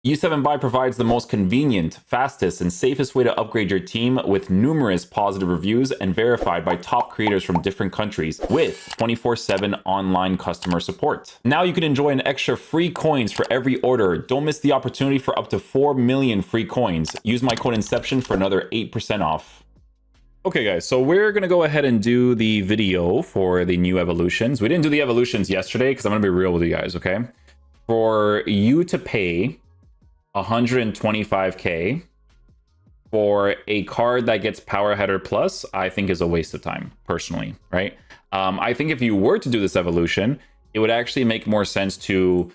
U7 Buy provides the most convenient, fastest, and safest way to upgrade your team with numerous positive reviews and verified by top creators from different countries with 24/7 online customer support. Now you can enjoy an extra free coins for every order. Don't miss the opportunity for up to 4 million free coins. Use my code Inception for another 8% off. Okay guys, so we're gonna go ahead and do the video for the new evolutions. We didn't do the evolutions yesterday because I'm gonna be real with you guys, okay? For you to pay 125k for a card that gets Power Header Plus, I think is a waste of time, personally, right? I think if you were to do this evolution, it would actually make more sense to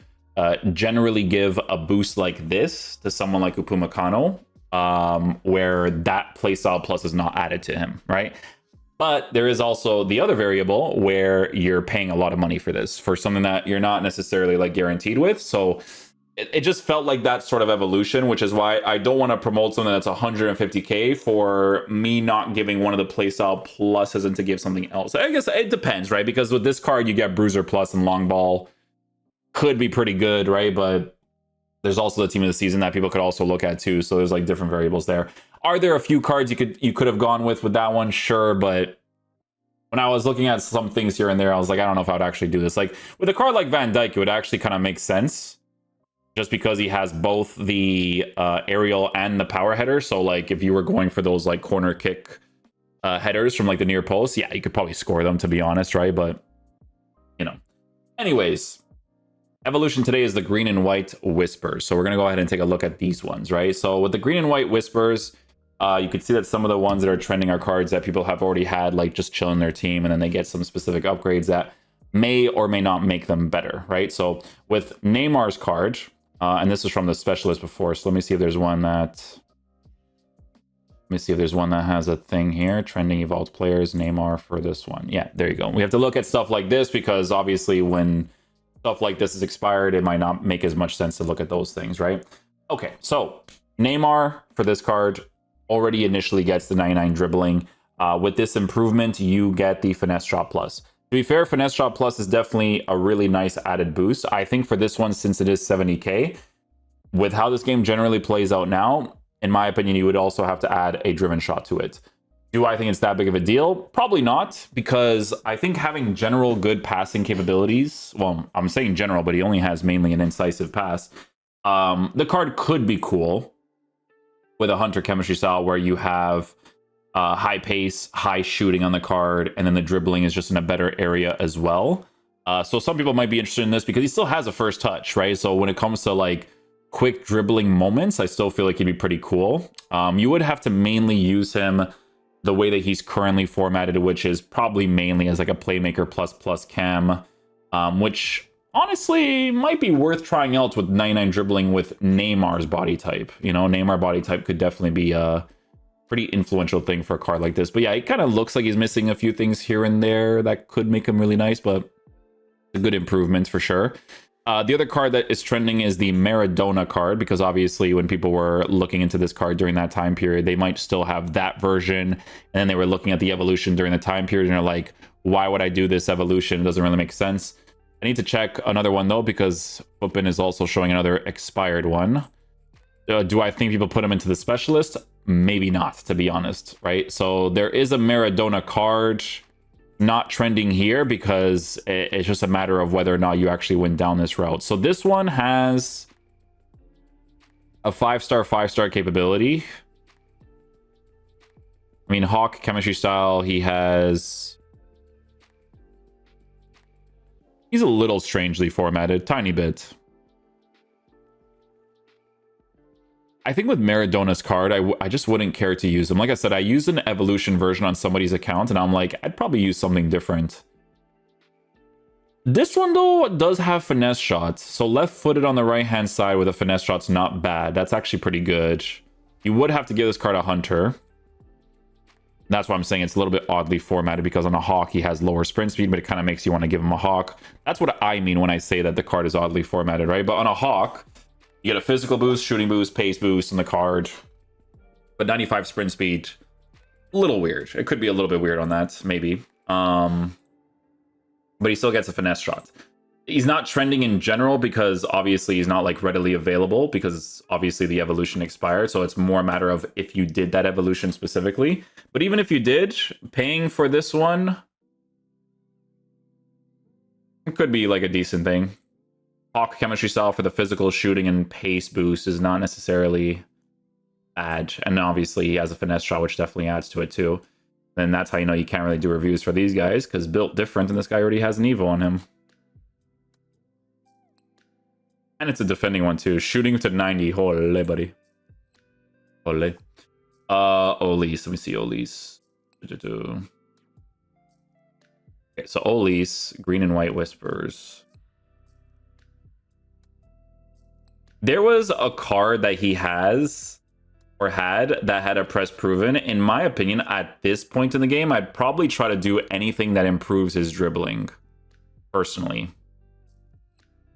generally give a boost like this to someone like Upamecano, where that playstyle plus is not added to him, right? But there is also the other variable where you're paying a lot of money for this, for something that you're not necessarily like guaranteed with. So it just felt like that sort of evolution, which is why I don't want to promote something that's 150k for me not giving one of the playstyle pluses and to give something else. I guess it depends, right? Because with this card, you get Bruiser Plus and Long Ball. Could be pretty good, right? But there's also the team of the season that people could also look at too. So there's like different variables there. Are there a few cards you could have gone with that one? Sure, but when I was looking at some things here and there, I was like, I don't know if I would actually do this. Like with a card like Van Dijk, it would actually kind of make sense, just because he has both the aerial and the power header. So like if you were going for those like corner kick headers from like the near post, yeah, you could probably score them, to be honest, right? But you know, anyways, evolution today is the green and white whispers. So we're gonna go ahead and take a look at these ones, right? So with the green and white whispers, you can see that some of the ones that are trending are cards that people have already had, like just chilling their team, and then they get some specific upgrades that may or may not make them better, right? So with Neymar's card, and this is from the specialist before, so let me see if there's one that has a thing here. Trending evolved players, Neymar for this one. Yeah, there you go. We have to look at stuff like this because obviously when stuff like this is expired, it might not make as much sense to look at those things, right? Okay, so Neymar for this card already initially gets the 99 dribbling. With this improvement, you get the finesse shot plus. To be fair, finesse shot plus is definitely a really nice added boost. I think for this one, since it is 70k, with how this game generally plays out now, in my opinion, you would also have to add a driven shot to it. Do I think it's that big of a deal? Probably not, because I think having general good passing capabilities, well, I'm saying general, but he only has mainly an incisive pass. The card could be cool with a Hunter chemistry style where you have high pace, high shooting on the card, and then the dribbling is just in a better area as well. So some people might be interested in this because he still has a first touch, right? So when it comes to like quick dribbling moments, I still feel like he'd be pretty cool. You would have to mainly use him the way that he's currently formatted, which is probably mainly as like a playmaker plus cam, which honestly might be worth trying out with 99 dribbling with Neymar's body type. You know, Neymar body type could definitely be a pretty influential thing for a card like this. But yeah, it kind of looks like he's missing a few things here and there that could make him really nice, but a good improvement for sure. The other card that is trending is the Meadona card, because obviously when people were looking into this card during that time period, they might still have that version, and then they were looking at the evolution during the time period and they're like, why would I do this evolution? It doesn't really make sense. I need to check another one though, because Open is also showing another expired one. Do I think people put him into the specialist? Maybe not, to be honest, right? So there is a Meadona card not trending here because it's just a matter of whether or not you actually went down this route. So this one has a 5-star capability. I mean, Hawk chemistry style, he's a little strangely formatted, tiny bit. I think with Meadona's card, I just wouldn't care to use him. Like I said, I used an evolution version on somebody's account, and I'm like, I'd probably use something different. This one, though, does have finesse shots. So left-footed on the right-hand side with a finesse shot's not bad. That's actually pretty good. You would have to give this card a Hunter. That's why I'm saying it's a little bit oddly formatted, because on a Hawk, he has lower sprint speed, but it kind of makes you want to give him a Hawk. That's what I mean when I say that the card is oddly formatted, right? But on a Hawk, you get a physical boost, shooting boost, pace boost on the card, but 95 sprint speed, a little weird. It could be a little bit weird on that, maybe. But he still gets a finesse shot. He's not trending in general because obviously he's not like readily available because obviously the evolution expired. So it's more a matter of if you did that evolution specifically. But even if you did, paying for this one, it could be like a decent thing. Hawk chemistry style for the physical shooting and pace boost is not necessarily bad. And obviously he has a finesse shot, which definitely adds to it too. And that's how you know you can't really do reviews for these guys because built different and this guy already has an Evo on him. And it's a defending one too. Shooting to 90. Holy, buddy. Holy. Olise. Let me see Olise. Okay, so Olise, green and white whispers. There was a card that he has or had that had a press proven. In my opinion, at this point in the game, I'd probably try to do anything that improves his dribbling. Personally.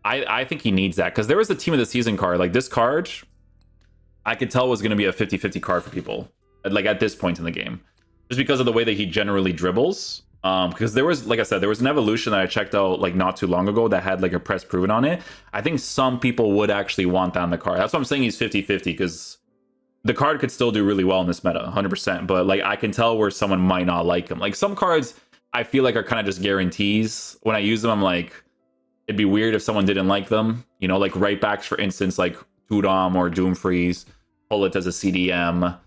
I think he needs that because there was a team of the season card. Like this card, I could tell was going to be a 50-50 card for people. Like at this point in the game. Just because of the way that he generally dribbles. Because there was, like I said, there was an evolution that I checked out like not too long ago that had like a press proven on it. I think some people would actually want that on the card. That's why I'm saying he's 50-50 because the card could still do really well in this meta, 100%. But like I can tell where someone might not like him. Like some cards I feel like are kind of just guarantees. When I use them, I'm like, it'd be weird if someone didn't like them. You know, like right backs, for instance, like Tudom or Doomfreeze, pull it as a CDM.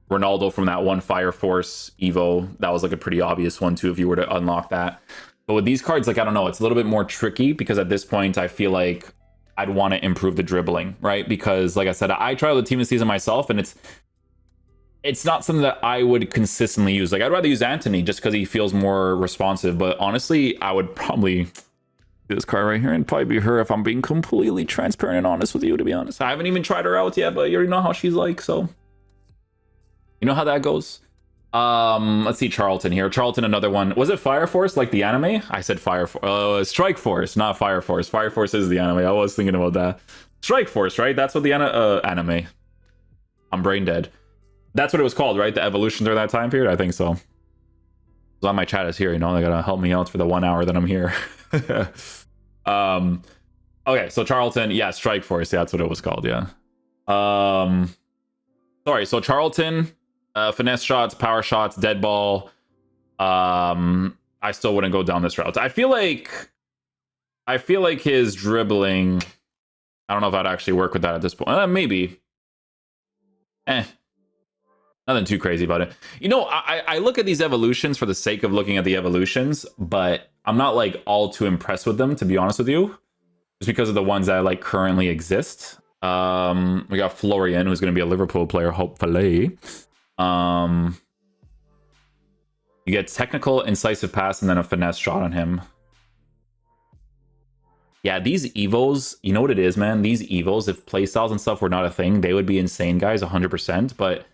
Ronaldo from that one Fire Force Evo, that was like a pretty obvious one too if you were to unlock that. But with these cards, like I don't know, it's a little bit more tricky because at this point I feel like I'd want to improve the dribbling, right? Because like I said, I tried the team of the season myself and it's not something that I would consistently use. Like I'd rather use Anthony just because he feels more responsive. But honestly, I would probably do this card right here and probably be her if I'm being completely transparent and honest with you, to be honest. I haven't even tried her out yet, but you already know how she's like, so you know how that goes. Let's see Charlton here. Charlton, another one. Was it Fire Force like the anime? I said Fire Force. Strike Force, not Fire Force. Fire Force is the anime. I was thinking about that. Strike Force, right? That's what the anime. I'm brain dead. That's what it was called, right? The evolution during that time period? I think so. So my chat is here, you know, they gotta help me out for the 1 hour that I'm here. Okay, so Charlton, yeah, Strike Force, yeah, that's what it was called, yeah. Sorry, so Charlton, finesse shots, power shots, dead ball. I still wouldn't go down this route. I feel like his dribbling, I don't know if I'd actually work with that at this point. Maybe. Nothing too crazy about it. You know, I look at these evolutions for the sake of looking at the evolutions, but I'm not like all too impressed with them, to be honest with you. Just because of the ones that like currently exist. We got Florian, who's going to be a Liverpool player, hopefully. You get technical, incisive pass, and then a finesse shot on him. Yeah, these Evos, you know what it is, man? These Evos, if playstyles and stuff were not a thing, they would be insane, guys, 100%. But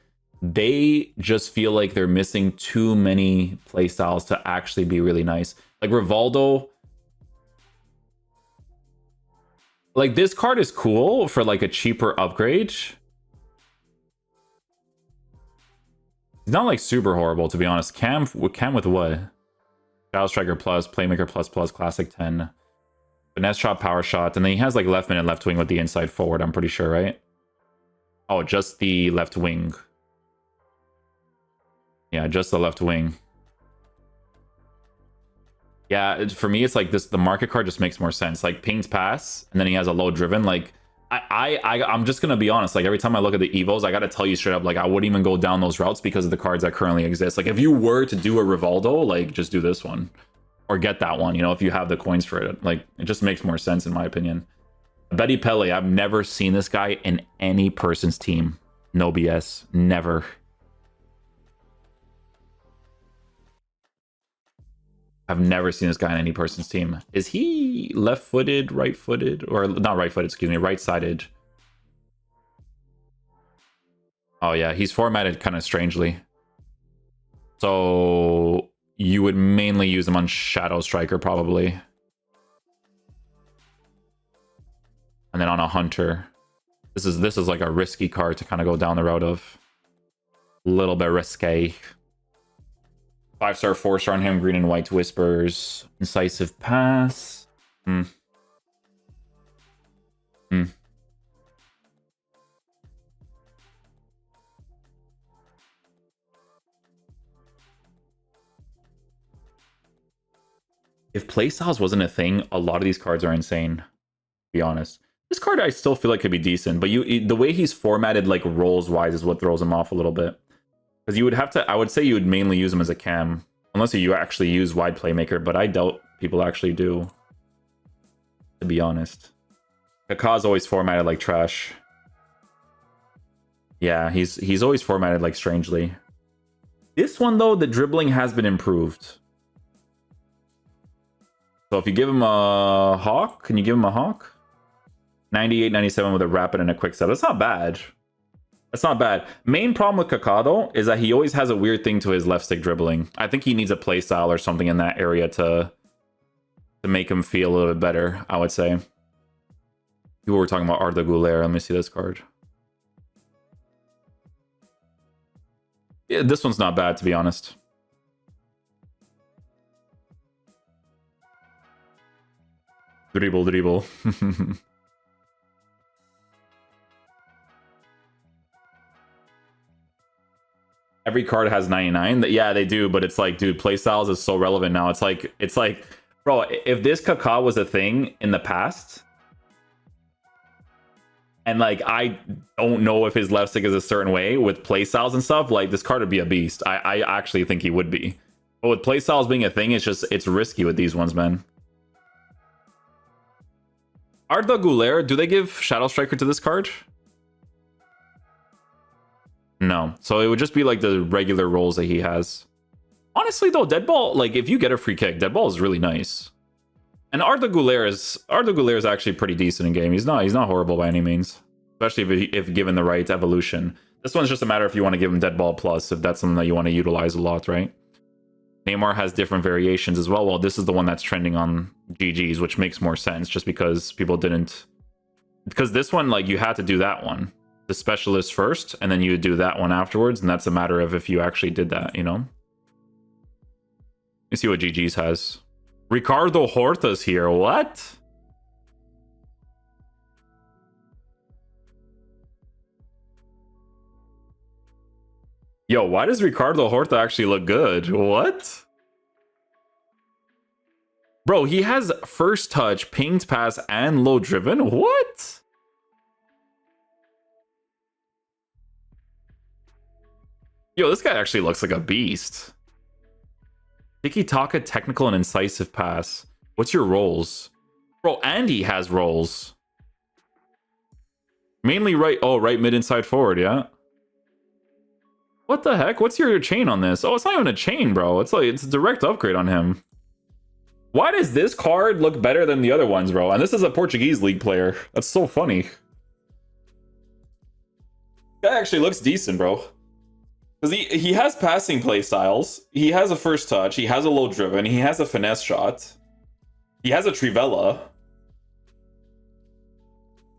they just feel like they're missing too many playstyles to actually be really nice. Like Rivaldo, like this card is cool for like a cheaper upgrade. It's not like super horrible, to be honest. Cam with what? Shadow Striker plus, Playmaker plus, Classic 10. Finesse shot, power shot, and then he has like left mid and left wing with the inside forward, I'm pretty sure, right? Oh, just the left wing. Yeah, just the left wing. Yeah, for me, it's like this. The market card just makes more sense. Like pinged pass, and then he has a low driven. Like I'm just gonna be honest. Like every time I look at the Evos, I gotta tell you straight up. Like I wouldn't even go down those routes because of the cards that currently exist. Like if you were to do a Rivaldo, like just do this one, or get that one. You know, if you have the coins for it. Like it just makes more sense in my opinion. Betty Pele, I've never seen this guy in any person's team. No BS, never. I've never seen this guy in any person's team. Is he left-footed, right-footed, or not right-footed, excuse me, right-sided? Oh yeah, he's formatted kind of strangely. So you would mainly use him on Shadow Striker probably. And then on a Hunter. This is like a risky card to kind of go down the road of. A little bit risque. 5-star, 4-star on him. Green and white whispers. Incisive pass. Hmm. Hmm. If playstyles wasn't a thing, a lot of these cards are insane, to be honest. This card I still feel like could be decent, but the way he's formatted, like, rolls-wise is what throws him off a little bit. Because you would have to, I would say you would mainly use him as a cam. Unless you actually use wide playmaker, but I doubt people actually do, to be honest. Kaká's always formatted like trash. Yeah, he's always formatted like strangely. This one, though, the dribbling has been improved. So if you give him a hawk, can you give him a hawk? 98, 97 with a rapid and a quick set. That's not bad. That's not bad. Main problem with Kaká, though, is that he always has a weird thing to his left stick dribbling. I think he needs a playstyle or something in that area to make him feel a little bit better, I would say. People were talking about Arda Güler. Let me see this card. Yeah, this one's not bad, to be honest. Dribble. Every card has 99. Yeah, they do, but it's like, dude, playstyles is so relevant now. It's like, bro, if this Kaká was a thing in the past, and like, I don't know if his left stick is a certain way with playstyles and stuff, like, this card would be a beast. I actually think he would be. But with playstyles being a thing, it's risky with these ones, man. Arda Güler, do they give Shadow Striker to this card? No. So it would just be like the regular rolls that he has. Honestly, though, Deadball, like, if you get a free kick, Deadball is really nice. And Arda Güler is actually pretty decent in game. He's not horrible by any means, especially if given the right evolution. This one's just a matter if you want to give him Deadball Plus, if that's something that you want to utilize a lot, right? Neymar has different variations as well. Well, this is the one that's trending on GG's, which makes more sense just because people didn't... Because this one, like, you had to do that one, the specialist first, and then you would do that one afterwards, and that's a matter of if you actually did that, you know? Let me see what GG's has. Ricardo Horta's here. What? Yo, why does Ricardo Horta actually look good? What? Bro, he has first touch, pinged pass, and low driven? What? Yo, this guy actually looks like a beast. Tiki-taka, technical, and incisive pass. What's your roles? Bro, Andy has roles. Mainly right... Oh, right mid, inside, forward, yeah. What the heck? What's your chain on this? Oh, it's not even a chain, bro. It's like, it's a direct upgrade on him. Why does this card look better than the other ones, bro? And this is a Portuguese league player. That's so funny. Guy actually looks decent, bro. Because he has passing play styles. He has a first touch. He has a low driven. He has a finesse shot. He has a Trivella.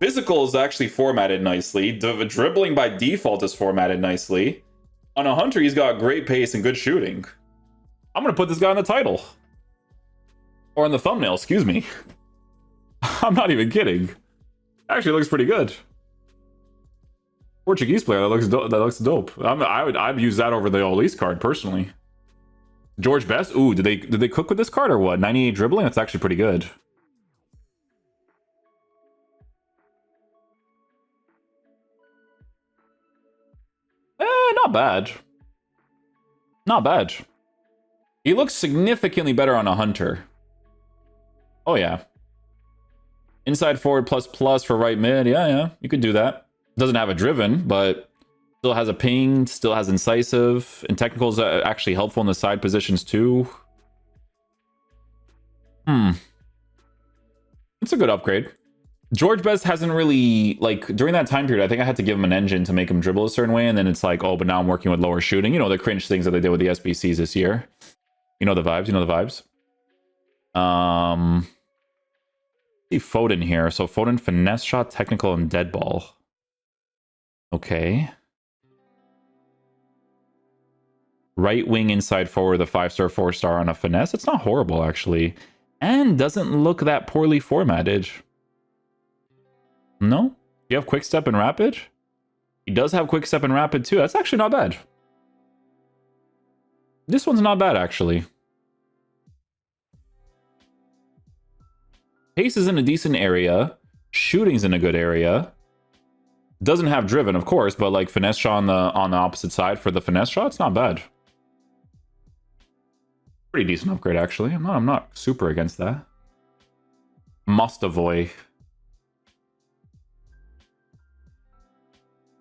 Physical is actually formatted nicely. The dribbling by default is formatted nicely. On a Hunter, he's got great pace and good shooting. I'm going to put this guy in the title. Or in the thumbnail, excuse me. I'm not even kidding. Actually looks pretty good. Portuguese player, that looks dope. I'd use that over the Olise card personally. George Best. Ooh, did they cook with this card or what? 98 dribbling. That's actually pretty good. Not bad. Not bad. He looks significantly better on a Hunter. Oh yeah. Inside forward plus for right mid. Yeah, you could do that. Doesn't have a driven, but still has a ping, still has incisive, and technical is actually helpful in the side positions too. It's a good upgrade. George Best hasn't really, like, during that time period, I think I had to give him an engine to make him dribble a certain way, and then it's like, oh, but now I'm working with lower shooting. You know, the cringe things that they did with the SBCs this year. You know the vibes, See Foden here. So Foden, finesse shot, technical, and dead ball. Okay. Right wing inside forward, the 5-star, 4-star on a finesse. It's not horrible, actually. And doesn't look that poorly formatted. No? You have quick step and rapid? He does have quick step and rapid too. That's actually not bad. This one's not bad, actually. Pace is in a decent area. Shooting's in a good area. Doesn't have driven, of course, but like finesse shot on the opposite side for the finesse shot, it's not bad. Pretty decent upgrade, actually. I'm not super against that. Must avoid.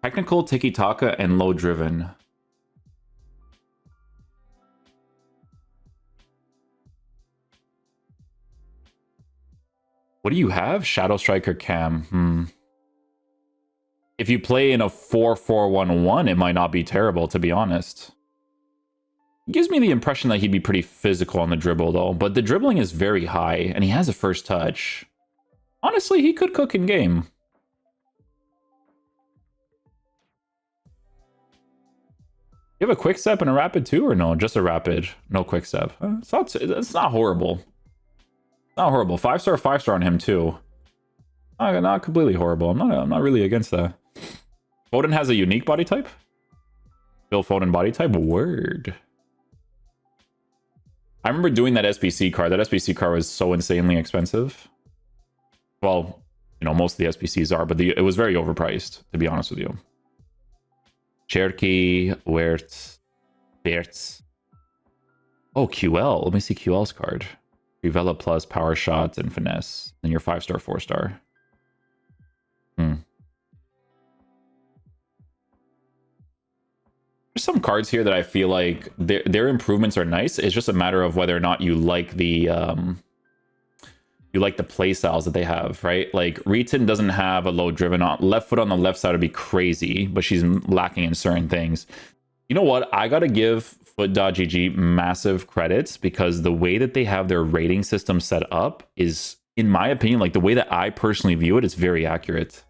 Technical, tiki-taka, and low driven. What do you have? Shadow Striker Cam. If you play in a 4-4-1-1, it might not be terrible, to be honest. Gives me the impression that he'd be pretty physical on the dribble, though. But the dribbling is very high, and he has a first touch. Honestly, he could cook in game. You have a quick step and a rapid too, or no? Just a rapid, no quick step. It's not horrible. Not horrible. 5-star, 5-star on him too. Not completely horrible. I'm not really against that. Foden has a unique body type. Phil Foden body type. Word. I remember doing that SBC card. That SBC card was so insanely expensive. Well, you know, most of the SBCs are, but it was very overpriced, to be honest with you. Cherky, Wertz, Bertz. Oh, QL. Let me see QL's card. Revela plus, power shots, and finesse. Then your 5-star, 4-star. There's some cards here that I feel like their improvements are nice. It's just a matter of whether or not you like the play styles that they have, right? Like Riton doesn't have a low driven on left foot on the left side would be crazy, but she's lacking in certain things. You know what? I gotta give foot.gg massive credits because the way that they have their rating system set up is, in my opinion, like the way that I personally view it, it's very accurate.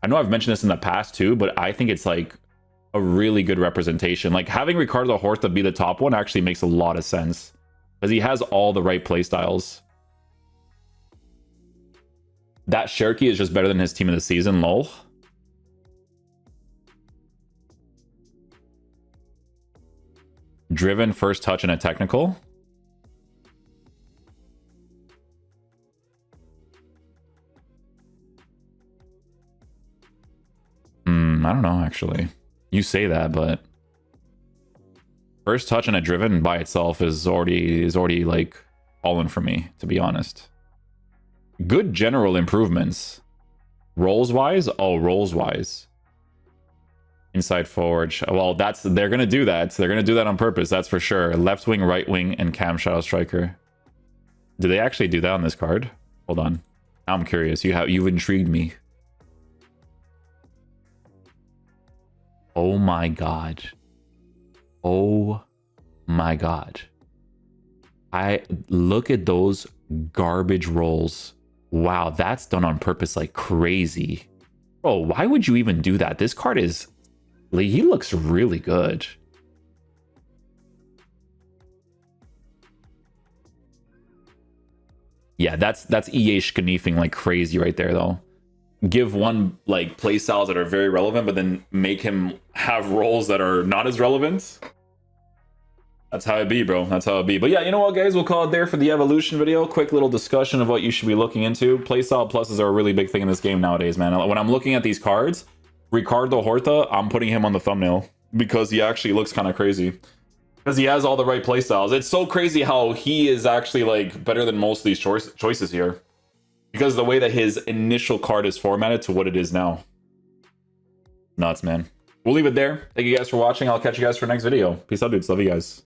I know I've mentioned this in the past too, but I think it's like a really good representation. Like having Ricardo Horta be the top one actually makes a lot of sense because he has all the right play styles. That Cherky is just better than his team of the season, lol. Driven, first touch, and a technical. I don't know, actually. You say that, but first touch and a driven by itself is already like all in for me, to be honest. Good general improvements. Rolls wise? Oh, rolls wise. Inside forward. Well, they're gonna do that. They're gonna do that on purpose, that's for sure. Left wing, right wing, and cam shadow striker. Do they actually do that on this card? Hold on. Now I'm curious. You've intrigued me. Oh my god. Oh my god. I look at those garbage rolls. Wow, that's done on purpose like crazy. Bro, why would you even do that? This card is... he looks really good. Yeah, that's EA schneefing like crazy right there, though. Give one like play styles that are very relevant, but then make him have roles that are not as relevant. That's how it be, bro. That's how it be. But yeah, you know what, guys? We'll call it there for the evolution video. Quick little discussion of what you should be looking into. Playstyle pluses are a really big thing in this game nowadays, man. When I'm looking at these cards, Ricardo Horta, I'm putting him on the thumbnail because he actually looks kind of crazy. Because he has all the right playstyles. It's so crazy how he is actually like better than most of these choices here. Because the way that his initial card is formatted to what it is now. Nuts, man. We'll leave it there. Thank you guys for watching. I'll catch you guys for next video. Peace out, dudes. Love you guys.